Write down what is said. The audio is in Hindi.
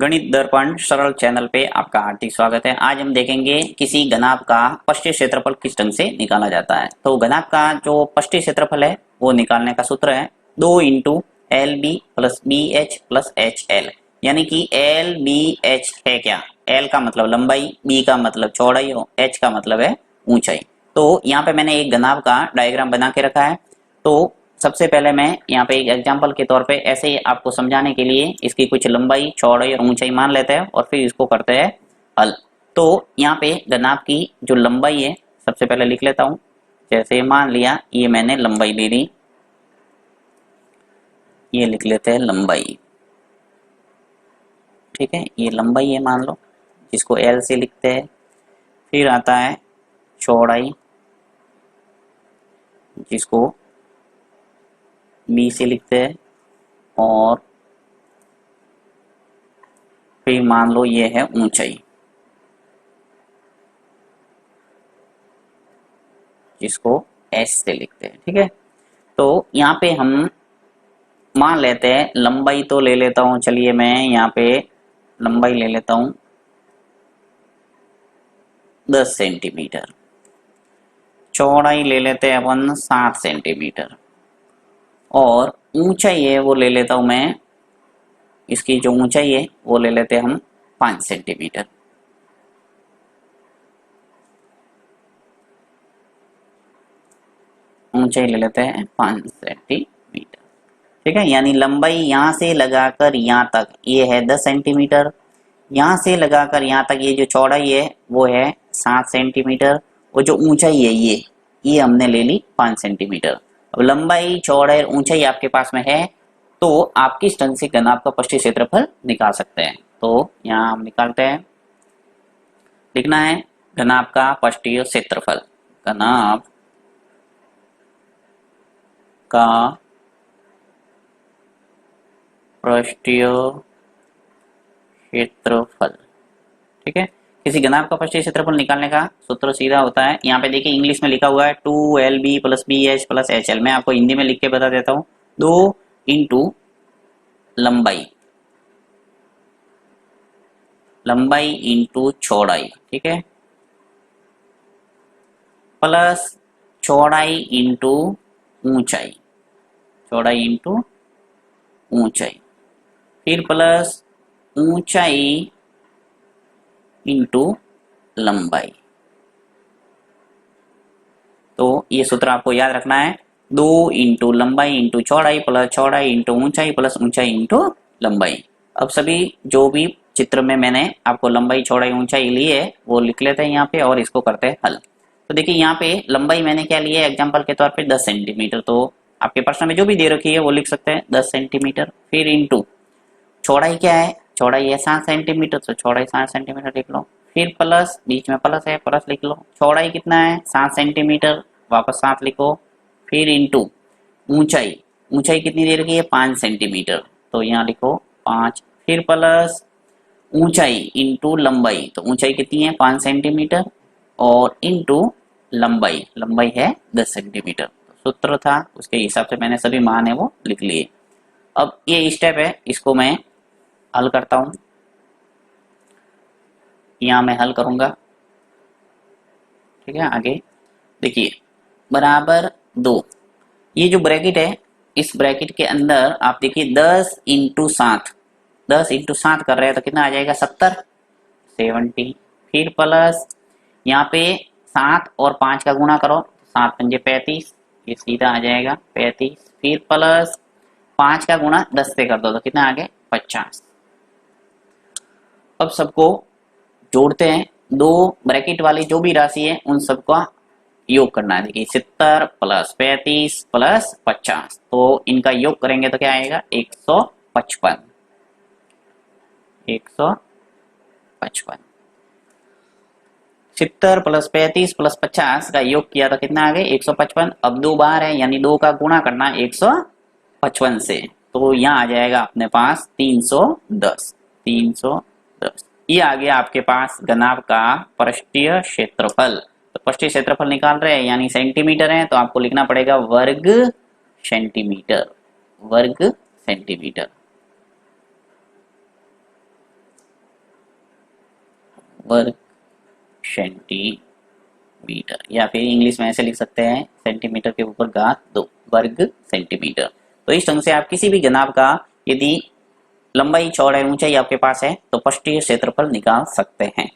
गणित दर्पण सरल चैनल पे आपका हार्दिक स्वागत है। आज हम देखेंगे किसी घनाभ का पृष्ठीय क्षेत्रफल किस ढंग से निकाला जाता है। तो घनाभ का जो पृष्ठीय क्षेत्रफल है वो निकालने का सूत्र है 2 into L B plus B H plus H L, यानी कि एल बी एच है क्या, एल का मतलब लंबाई, बी का मतलब चौड़ाई और एच का मतलब है ऊंचाई। तो यहाँ पे मैंने एक घनाभ का डायग्राम बना के रखा है। तो सबसे पहले मैं यहाँ पे एक एग्जांपल के तौर पे ऐसे ही आपको समझाने के लिए इसकी कुछ लंबाई, चौड़ाई और ऊंचाई मान लेते हैं और फिर इसको करते हैं हल। तो यहाँ पे घनाभ की जो लंबाई है सबसे पहले लिख लेता हूँ। जैसे मान लिया ये मैंने लंबाई ले ली, ये लिख लेते हैं लंबाई, ठीक है, ये लंबाई है मान लो, जिसको एल से लिखते हैं। फिर आता है चौड़ाई, जिसको बी से लिखते हैं, और फिर मान लो ये है ऊंचाई, जिसको एस से लिखते हैं, ठीक है। तो यहाँ पे हम मान लेते हैं लंबाई, तो ले लेता हूँ, चलिए मैं यहाँ पे लंबाई ले लेता हूँ 10 सेंटीमीटर, चौड़ाई ले लेते हैं अपन 7 सेंटीमीटर, और ऊंचाई है वो ले लेता हूँ मैं, इसकी जो ऊंचाई है वो ले लेते हैं हम 5 सेंटीमीटर। ऊंचाई ले लेते हैं 5 सेंटीमीटर, ठीक है। यानी लंबाई यहाँ से लगाकर यहाँ तक ये है 10 सेंटीमीटर, यहाँ से लगाकर यहाँ तक ये जो चौड़ाई है वो है 7 सेंटीमीटर, और जो ऊंचाई है ये हमने ले ली 5 सेंटीमीटर। अब लंबाई, चौड़ाई और ऊंचाई आपके पास में है, तो आप किस ढंग से घनाभ का पृष्ठीय क्षेत्रफल निकाल सकते हैं। तो यहाँ हम निकालते हैं, लिखना है घनाभ का पृष्ठीय क्षेत्रफल, घनाभ का पृष्ठीय क्षेत्रफल, ठीक है। किसी घनाभ का पृष्ठीय क्षेत्रफल निकालने का सूत्र सीधा होता है, यहाँ पे देखिए इंग्लिश में लिखा हुआ है 2LB plus BH plus HL। मैं आपको हिंदी में लिख के बता देता हूँ, 2 इंटू लंबाई, लंबाई इंटू चौड़ाई, ठीक है, प्लस चौड़ाई इंटू ऊंचाई, चौड़ाई इंटू ऊंचाई, फिर प्लस ऊंचाई इंटू लंबाई। तो ये सूत्र आपको याद रखना है, 2 इंटू लंबाई इंटू चौड़ाई प्लस चौड़ाई इंटू ऊंचाई प्लस ऊंचाई इंटू लंबाई। अब सभी जो भी चित्र में मैंने आपको लंबाई, चौड़ाई, ऊंचाई ली है वो लिख लेते हैं यहाँ पे, और इसको करते हैं हल। तो देखिए यहाँ पे लंबाई मैंने क्या ली है एग्जाम्पल के तौर पे 10 सेंटीमीटर, तो आपके प्रश्न में जो भी दे रखी है वो लिख सकते हैं 10 सेंटीमीटर। फिर इंटू चौड़ाई क्या है, चौड़ाई है 7 सेंटीमीटर, तो चौड़ाई 7 सेंटीमीटर लिख लो। फिर प्लस, बीच में प्लस है, प्लस लिख लो। चौड़ाई कितना है 7 सेंटीमीटर, वापस 7 लिखो। फिर इंटू ऊंचाई, ऊंचाई कितनी दे रखी है 5 सेंटीमीटर, तो यहाँ लिखो 5। फिर प्लस ऊंचाई इंटू लंबाई, तो ऊंचाई कितनी है 5 सेंटीमीटर, और इंटू लंबाई, लंबाई है 10 सेंटीमीटर। सूत्र था उसके हिसाब से मैंने सभी मान है वो लिख लिए। अब ये स्टेप है, इसको मैं हल करता हूं, यहाँ मैं हल करूंगा, ठीक है। आगे देखिए बराबर 2, ये जो ब्रैकेट है इस ब्रैकेट के अंदर आप देखिए 10 इंटू 7, 10 इंटू 7 कर रहे हैं तो कितना आ जाएगा 70। फिर प्लस यहाँ पे 7 और 5 का गुणा करो, 7 पंजे 35, ये सीधा आ जाएगा 35। फिर प्लस 5 का गुणा 10 से कर दो तो कितना आ गया 50। अब सबको जोड़ते हैं, दो ब्रैकेट वाली जो भी राशि है उन सबका योग करना है। देखिए 70 प्लस 35 प्लस 50, तो इनका योग करेंगे तो क्या आएगा 155, 155। 70 प्लस 35 प्लस 50 का योग किया तो कितना आ गया 155। अब 2 बार है यानी 2 का गुणा करना 155 से, तो यहाँ आ जाएगा अपने पास 310, 310। ये आ गया आपके पास घनाभ का पृष्ठीय क्षेत्रफल। तो पृष्ठीय क्षेत्रफल निकाल रहे हैं यानी सेंटीमीटर है, तो आपको लिखना पड़ेगा वर्ग सेंटीमीटर, वर्ग सेंटीमीटर। वर्ग सेंटीमीटर, या फिर इंग्लिश में ऐसे लिख सकते हैं सेंटीमीटर के ऊपर घात 2 वर्ग सेंटीमीटर। तो इस ढंग से आप किसी भी घनाभ का यदि लंबाई चौड़ाई ऊंचाई आपके पास है तो पृष्ठीय क्षेत्रफल निकाल सकते हैं।